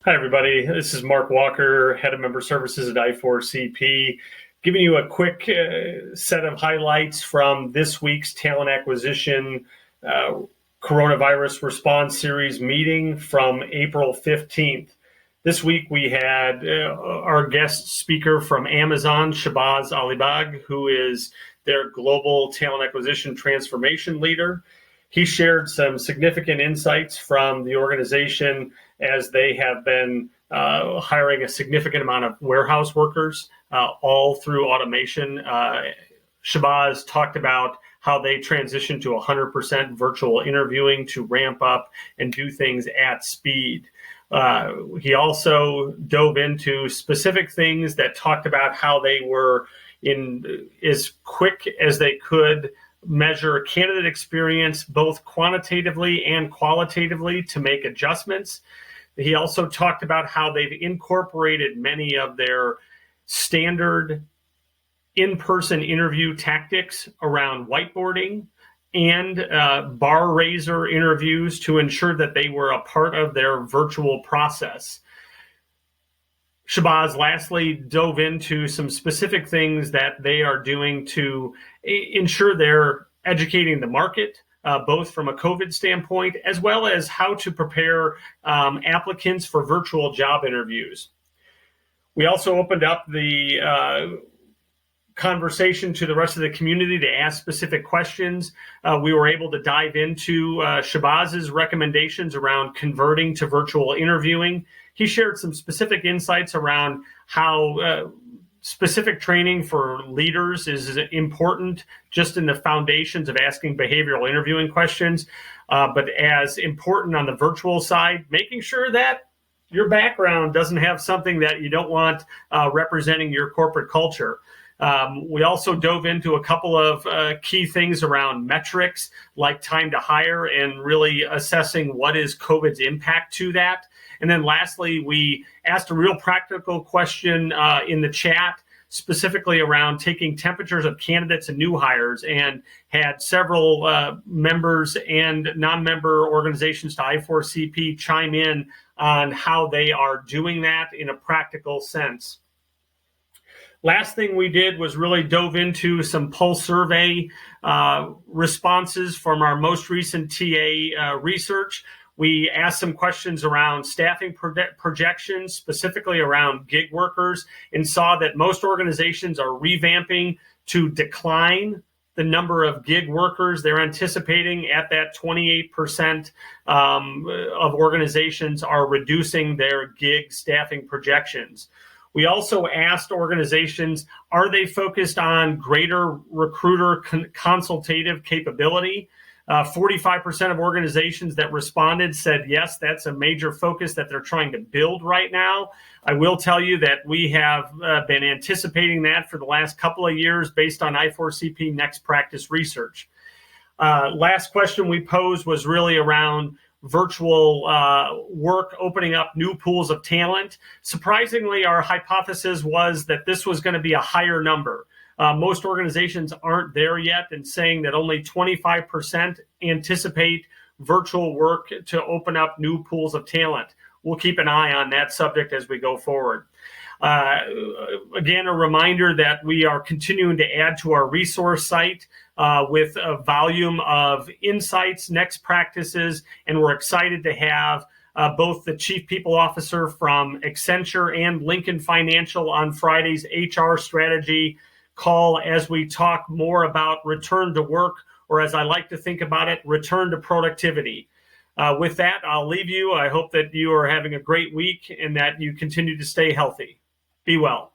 Hi, everybody. This is Mark Walker, Head of Member Services at I4CP, giving you a quick set of highlights from this week's Talent Acquisition Coronavirus Response Series meeting from April 15th. This week, we had our guest speaker from Amazon, Shahbaz Alibag, who is their Global Talent Acquisition Transformation Leader. He shared some significant insights from the organization as they have been hiring a significant amount of warehouse workers, all through automation. Shahbaz talked about how they transitioned to 100% virtual interviewing to ramp up and do things at speed. He also dove into specific things that talked about how they were in as quick as they could measure candidate experience both quantitatively and qualitatively to make adjustments. He also talked about how they've incorporated many of their standard in-person interview tactics around whiteboarding and bar raiser interviews to ensure that they were a part of their virtual process. Shahbaz lastly dove into some specific things that they are doing to ensure they're educating the market, both from a COVID standpoint, as well as how to prepare applicants for virtual job interviews. We also opened up the conversation to the rest of the community to ask specific questions. We were able to dive into Shahbaz's recommendations around converting to virtual interviewing. He shared some specific insights around how specific training for leaders is important just in the foundations of asking behavioral interviewing questions, but as important on the virtual side, making sure that your background doesn't have something that you don't want representing your corporate culture. We also dove into a couple of key things around metrics like time to hire and really assessing what is COVID's impact to that. And then lastly, we asked a real practical question in the chat, specifically around taking temperatures of candidates and new hires, and had several members and non-member organizations to I4CP chime in on how they are doing that in a practical sense. Last thing we did was really dove into some pulse survey responses from our most recent TA research. We asked some questions around staffing projections, specifically around gig workers, and saw that most organizations are revamping to decline the number of gig workers. They're anticipating at that 28% of organizations are reducing their gig staffing projections. We also asked organizations, are they focused on greater recruiter consultative capability? 45% of organizations that responded said, yes, that's a major focus that they're trying to build right now. I will tell you that we have been anticipating that for the last couple of years based on I4CP Next Practice research. Last question we posed was really around virtual work opening up new pools of talent. Surprisingly, our hypothesis was that this was going to be a higher number. Most organizations aren't there yet and saying that only 25% anticipate virtual work to open up new pools of talent. We'll keep an eye on that subject as we go forward. Again, a reminder that we are continuing to add to our resource site with a volume of insights, next practices, and we're excited to have both the Chief People Officer from Accenture and Lincoln Financial on Friday's HR strategy call as we talk more about return to work, or as I like to think about it, return to productivity. With that, I'll leave you. I hope that you are having a great week and that you continue to stay healthy. Be well.